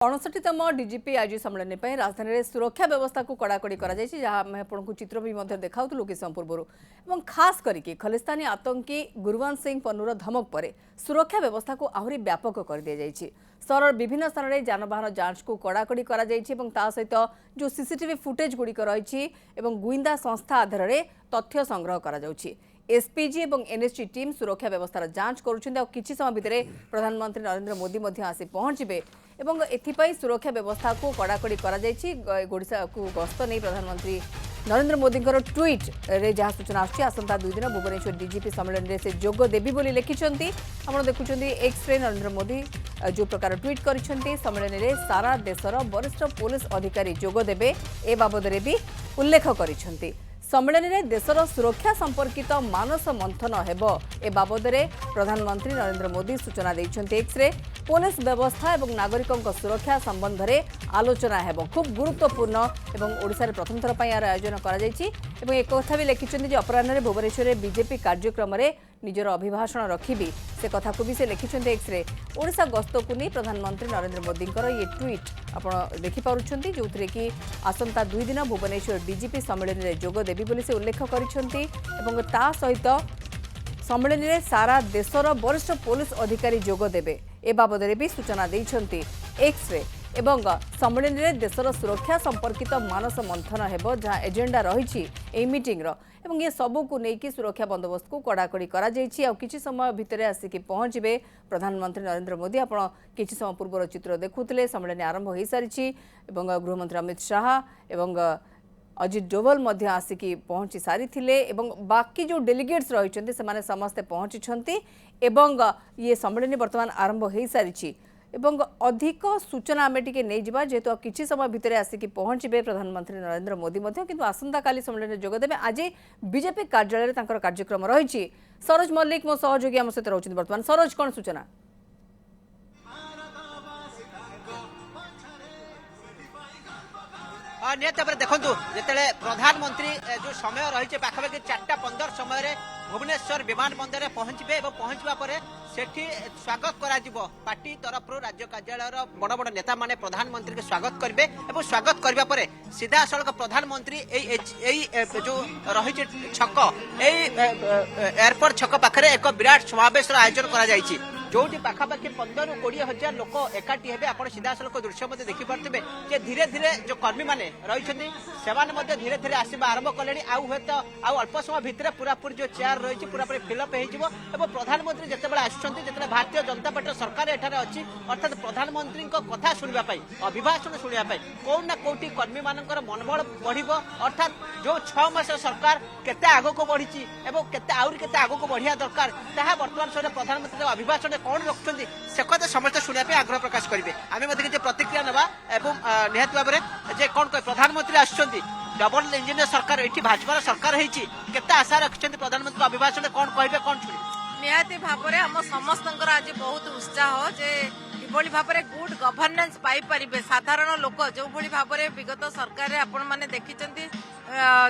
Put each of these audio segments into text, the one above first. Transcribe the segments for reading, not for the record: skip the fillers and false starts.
अणसठीतम DGP IG सम्मेलन में राजधानी में सुरक्षा व्यवस्था को कड़ाकड़ी कर चित्र भी देखाऊलु कि पूर्व खास करके खलिस्तानी आतंकी गुरवंत सिंह पन्नूर धमक पर सुरक्षा व्यवस्था को आहरी व्यापक कर दी जाइए। सहर विभिन्न स्थान में जानवाहन जांच को कड़ाकड़ी कर सहित जो सीसीटीवी फुटेज गुड़िक रही गुइंदा संस्था आधार में तथ्य संग्रह कर एसपीजी और एनएसजी टीम सुरक्षा व्यवस्थार जांच करुछन्ते। किछि समय भितर प्रधानमंत्री नरेंद्र मोदी आसी पहुंचे एवं एथिपाई सुरक्षा व्यवस्था को कड़ाकड़ी ओडिशा को गस्त नहीं प्रधानमंत्री नरेंद्र मोदी ट्वीट रे जहाँ सूचना आसंता 2 दिन भुवनेश्वर डीजीपी सम्मेलन में से जोग देवी बोली लिखिछन्ती। आपण देखुछन्ती एक्स रे नरेंद्र मोदी जो प्रकार ट्वीट करिछन्ती सम्मेलन में सारा देशर वरिष्ठ पुलिस अधिकारी जोग देबे ए बाबदरे भी उल्लेख करिछन्ती। सम्मेलन में देशर सुरक्षा संपर्कित मानस मंथन हेबो ए बाबदरे प्रधानमंत्री नरेंद्र मोदी सूचना देइछन्ते। एक्सरे पुलिस व्यवस्था और नागरिकों सुरक्षा संबंध में आलोचना हेबो खूब गुरुत्वपूर्ण एवं ओडिशा रे प्रथम थर पई यार आयोजन करा जायछि एवं एक कथा भी लिखिछन्ते जे अपराह्न रे भुवनेश्वर रे बीजेपी कार्यक्रम रे निजर अभिभाषण रखिबी से कथा को भी से लिखिछन्ते। एक्सरे ओडिशा गस्त को नहीं प्रधानमंत्री नरेंद्र मोदी ये ट्वीट आपण देखि पारुछन्ती जोथरे कि आसंता 2 दिन भुवनेश्वर डीजीपी सम्मेलन में जोग देवी बोली से उल्लेख करिछन्ती एवं ता सहित सम्मेलन में सारा देशर वरिष्ठ पुलिस अधिकारी जोग देबे ए बाबदरे भी सूचना देइछन्ती। एक्सरे एवं सम्मेलन में देशर सुरक्षा संपर्कित मानस मंथन हेबो जहाँ एजेंडा रही ए मीटिंग रो एवं ये सबू को लेकिन सुरक्षा बंदोबस्त को कड़ाकड़ी करा जायछि। आ किछि समय भितर आसिक पहुंचे प्रधानमंत्री नरेंद्र मोदी आपण किछि समय पूर्वर चित्र देखुथिले। सम्मेलन आरंभ हो सारी एवं गृहमंत्री अमित शाह एवं अजित डोभाल मध्य आसिक पहुंची सारी एवं बाकी जो डेलीगेट्स रही से समस्ते पहुंची एवं ये सम्मेलन वर्तमान आरंभ हो सारी एवं अधिक सूचना आम टे नहीं जावा जेहेतु किसी समय भितर आसिक पहुंचे प्रधानमंत्री नरेंद्र मोदी किंतु आसंता काली सम्मेलन में जोगदेवे। आज बीजेपी कार्यालय कार्यक्रम रही। सरोज मल्लिक मो सहयोगी आम सहित रही बर्तमान। सरोज कौन सूचना? निहत भाव देखु जो प्रधानमंत्री जो समय रही पाखापाखि 4:15 समय भुवनेश्वर विमान बंदर में पहुंचे और पहुंचवा पर सेठी स्वागत करा पार्टी तरफ राज्य कार्यालय बड़ बड़ नेता माने प्रधानमंत्री के स्वागत करेंगे और स्वागत करने पर सीधा सड़क प्रधानमंत्री जो रही छक एयरपोर्ट छक पाखे एक विराट समावेश आयोजन कर जो पाखापाखि 15-20 हजार लोक एकाठी हेबे। आपण सीधा सड़क दृश्य देखि पार्थे जे धीरे धीरे जो कर्मी माने रही धीरे धीरे आसवा आरंभ कले अल्प समय भितर पूरापूरी जो चेयर रही पूरापूरी फिलअप हो प्रधानमंत्री जितेबाला आसुच्च भारतीय जनता पार्टी सरकार एठारे अच्छी अर्थात प्रधानमंत्री कथा शुणापी अभिभाषण शुणापी कौन ना कौटी कर्मी मानकर मनोबल बढ़ अर्थात जो 6 मास सरकार केते आगको बढ़ी आउरी केते आगको बढ़िया दरकार ताहा वर्तमान समय प्रधानमंत्री अभिभाषण कौन रखुच्च से कथा समस्त शुणापी आग्रह प्रकाश करेंगे। आम प्रतिक्रिया नवा निहत भाव में कौन कह प्रधानमंत्री आसुच्च डबल इंजिन सरकार ये भाजपा सरकार होते आशा रखिंट प्रधानमंत्री अभिभाषण कौन कहे कौन शुणे निहाती भाव में आम समस्त आज बहुत उत्साह जे किभली भाव में गुड गवर्नेंस पाइपर साधारण लोक जो भली भाव में विगत सरकार आपण मैंने देखी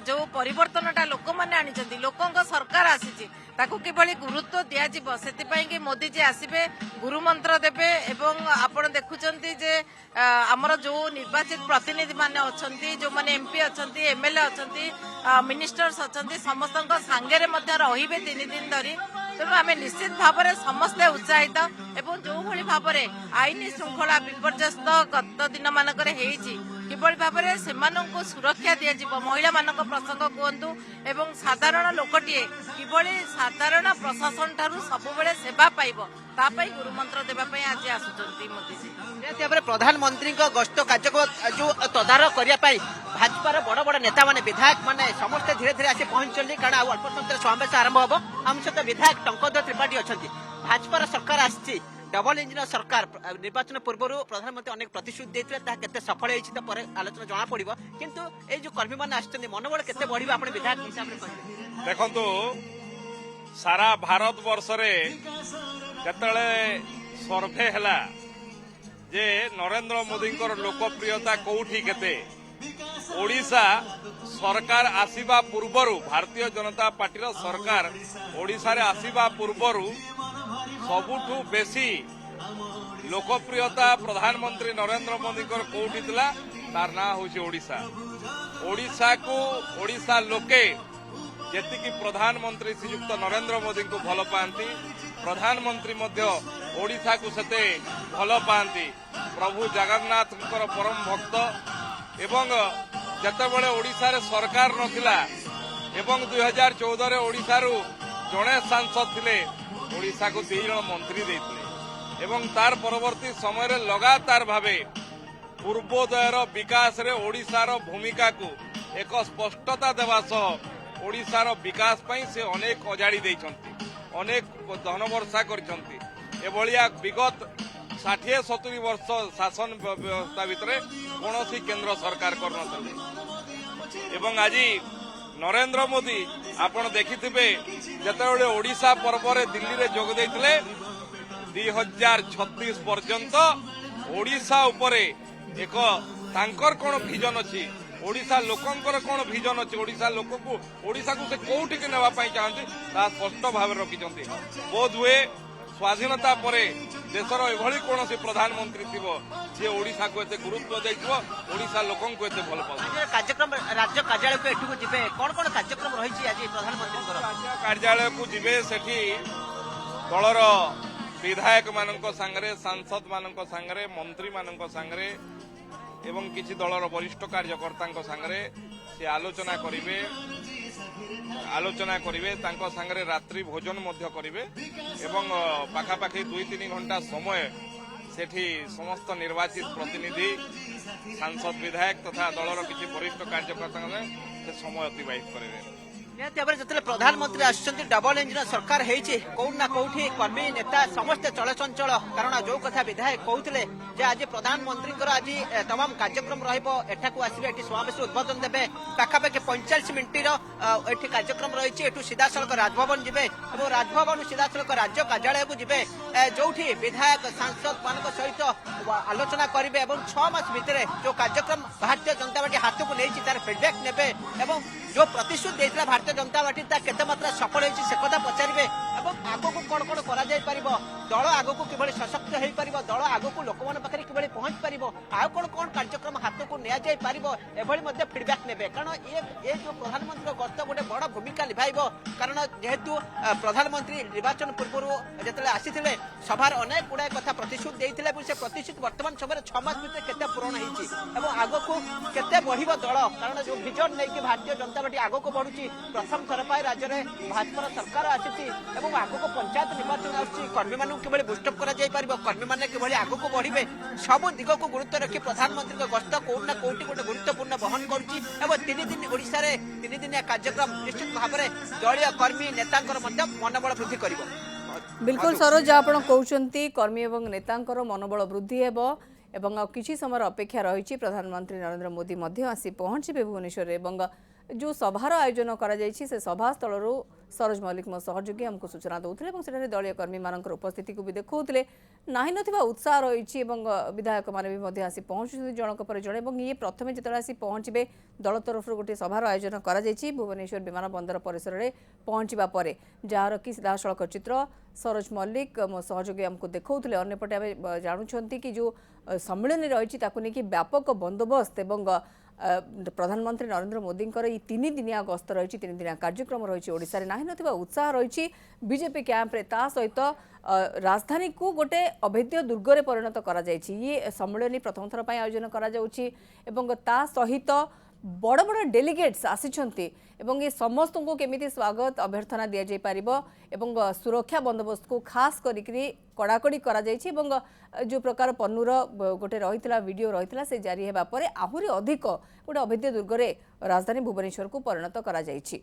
जो परिवर्तनटा लोक मैंने आनी लोकों सरकार आसी किभली गुरुत्व दिज्व से मोदी जी आसबे गुरुमंत्र देवे एवं आपण देखुंत जे आमर जो निर्वाचित प्रतिनिधि माने अच्छी जो मैंने एमपी अच्छा एमएलए अच्छा मिनिस्टर्स अच्छा समस्त सांगे रे 3 दिन धरी तेणु आम निश्चित भाव में समस्ते उत्साहित एवं जो भली भाव में आईन श्रृंखला विपर्यस्त गत दिन मानक किभली भाव में से सुरक्षा दिज्व महिला मान प्रसंग कहतु एवं साधारण लोकटे किभली साधारण प्रशासन ठारू सबुबले सेवा पाइब तापाई गुरुमंत्र देवाई आज आसुच्च मोदी जी। प्रधानमंत्री गस्त कार्य को जो तदारख करने भाजपार बड़ बड़ नेता माने विधायक माने समस्ते धीरे धीरे आसी पहुंचली कारण अल्प समय समावेश आरंभ हम आम सहित विधायक टंकधर त्रिपाठी अच्छा भाजपार सरकार आसी डबल इंजिन सरकार निर्वाचन पूर्व प्रधानमंत्री अनेक प्रतिश्रुति देते सफल होती पर आलोचना जना पड़ो किंतु ये जो कर्मी मैंने आसुच्च मनोबल केते बढ़िबा आपण विधायक हिसाब से देखंतु सारा भारत वर्ष रे केतळे सर्वे हला जे नरेंद्र मोदी लोकप्रियता कोठी केते ओडिशा सरकार आसीबा पूर्वरु भारतीय जनता पार्टी सरकार ओडिशा रे आसीबा पूर्वरु सबुठु बेसी लोकप्रियता प्रधानमंत्री नरेंद्र मोदी कोठी थिला तार ना होची ओडिशा। ओडिशा को ओडिशा लोके जेतिकी प्रधानमंत्री श्रीयुक्त नरेंद्र मोदी को भल पाती प्रधानमंत्री मध्य ओडिशा को सेते भल पाती। प्रभु जगन्नाथ परम भक्त एवं जेतेबेले ओडिशा रे सरकार नथिला एवं 2014 रे ओडिशा रु जणे सांसद थिले ओडिशा को 2 जण मंत्री देथिले एवं तार परवर्ती समय रे लगातार भावे पूर्वोदयर विकास रे ओडिशार भूमिका को एक स्पष्टता देवा सह ओडिशार विकास पई से अनेक अजाड़ी देइछंती अनेक धन वर्षा करछंती। एभलिया विगत 60-70 वर्ष शासन व्यवस्था भितर कौन केंद्र सरकार करनथले एवं आज नरेंद्र मोदी आपण देखिथिबे जेतेबेले ओडिशा पर्व रे दिल्ली रे जोग देइथिले 2036 पर्यंत ओडिशा उपरे एक तांकर कोन विजन अछि ओडिशा लोकंकर कोन विजन अछि ओडिशा को से कोउठी के नेबा पई चाहନ୍ତି ता स्पष्ट भाव रखिचंती। बोध हुए स्वाधीनता परे देशर एभली कौन प्रधानमंत्री थी जे ओडिशा को एते गुरुत्व देइछो ओडिशा लोकन को एते भल पाउ। कार्यक्रम राज्य कार्यालय को एठू जिबे कोन कोन कार्यक्रम रहिछि आज प्रधानमंत्री राज्य कार्यालय को जिबे सेठी दलर विधायक मानक संगरे सांसद मानक संगरे मंत्री मानक संगरे एवं किछि दलर वरिष्ठ कार्यकर्ता संगरे से आलोचना करिवे तांको संगरे रात्रि भोजन मध्य करिवे एवं पाखापाखि 2-3 घंटा समय सेठी समस्त निर्वाचित प्रतिनिधि सांसद विधायक तथा दलर किछि वरिष्ठ कार्यकर्ता से समय अतिबाहित करिवे। निहती भाव जो प्रधानमंत्री आसुच्चंती डबल इंजिन सरकार होइछि कोउना कोउठी कर्मी नेता समस्त चलचंचल कारण जो कथा विधायक कहते जे आज प्रधानमंत्री आज तमाम कार्यक्रम रहिबो एठाकू आसिबे एठी समावेश उद्बोधन देबे पाखापाखि 45 मिनिट एठी कार्यक्रम रहिछि एठू सीधा सड़क राजभवन जिबे और राजभवन सीधा सड़क राज्य कार्यालय को जिबे जोठी विधायक सांसद मानक सहित आलोचना करिवे और 6 मास भितर जो कार्यक्रम भारतीय जनता पार्टी हाथ को नहीं तार फीडबैक नेबे और जो प्रतिश्रुति देइतला भारतीय जनता पार्टी केते मात्रा सफल होइछि से कथा पचारिबे एवं आगो को कोन कोन करा जाय परिबो दल आगो को किबळी सशक्त हेई परिबो दल आगो को लोक मन पाखरि किबळी पहुंच परिबो आ कोन कोन कार्यक्रम हाथ को नेया जाय परिबो एभली मध्ये फीडबैक नेबे कारण ये जो प्रधानमंत्री गस्त गोटे बड़ भूमिका निभाइबो कारण जेहेतु प्रधानमंत्री निर्वाचन पूर्व जेतले आसीथिले सभार अनेक गुडा कथा प्रतिश्रुति देइथिले से प्रतिश्रुति वर्तमान समय 6 मास भितर केते पूर्ण हेइछि एवं आगो को केते बढ़िबो दल कारण जो विजन नै कि भारतीय जनता पार्टी आगो को बढ़ुछि प्रथम थर पाए राज्य में भाजपा सरकार आसी आगो को पंचायत निर्वाचन आर्मी मान कि बुस्टअप कर्मी मैंने कि आगो को बढ़े सबू दिग को गुरुत्व रखी प्रधानमंत्री गस्त कौटना कौटी गोटे गुरुत्वपूर्ण बहन करुशा 3 दिनिया कार्यक्रम निश्चित भाव में दलीय कर्मी नेता मनोबल वृद्धि कर। बिल्कुल सरोज जहाँ आप कहते कर्मी और नेता मनोबल वृद्धि एवं किसी समय अपेक्षा रही प्रधानमंत्री नरेंद्र मोदी आसी पहुंचे भुवनेश्वर जो सभार आयोजन से सभा स्थल सरोज मल्लिक मो सहयोगी आमको सूचना दौते दलीय कर्मी मान उपस्थिति को भी देखते नाही नथिबा उत्साह रही विधायक मैंने आसी पहुँचुं जनक पर जड़े ये प्रथम जो आसी पहुँचे दल तरफ गोटे सभार आयोजन कर भुवनेश्वर विमान बंदर परिसर में पहुँचा पर जार कि सीधा सड़क चित्र सरोज मल्लिक मो सहयोगी आमको देखते अंपटे आम जानूँ कि जो सम्मिलन रही व्यापक बंदोबस्त और प्रधानमंत्री नरेंद्र मोदी ये 3 दिनिया गस्त रही 3 दिनिया कार्यक्रम रही ओडिशा रे नाही नथिबा उत्साह रही बीजेपी कैंप रे ता सहित राजधानी को गोटे अभेद्य दुर्गरे परिणत करा जायछि। ये सम्मेलन प्रथम थर पय आयोजन करा जाउछि एवं ता सहित बड़ बड़ डेलीगेट्स आसिछन्ति एवं ये समस्त को केमिति स्वागत अभ्यर्थना दिया जाय पारिबो एवं सुरक्षा बंदोबस्त को खास करिकरी कड़ाकड़ी करा जायछि एवं जो प्रकार पन्नुर गोटे रहितला वीडियो रहितला से जारी हेबा परे आहुरी अधिक गोटे अभेद्य दुर्गरे राजधानी भुवनेश्वर को परिणत करा जायछि।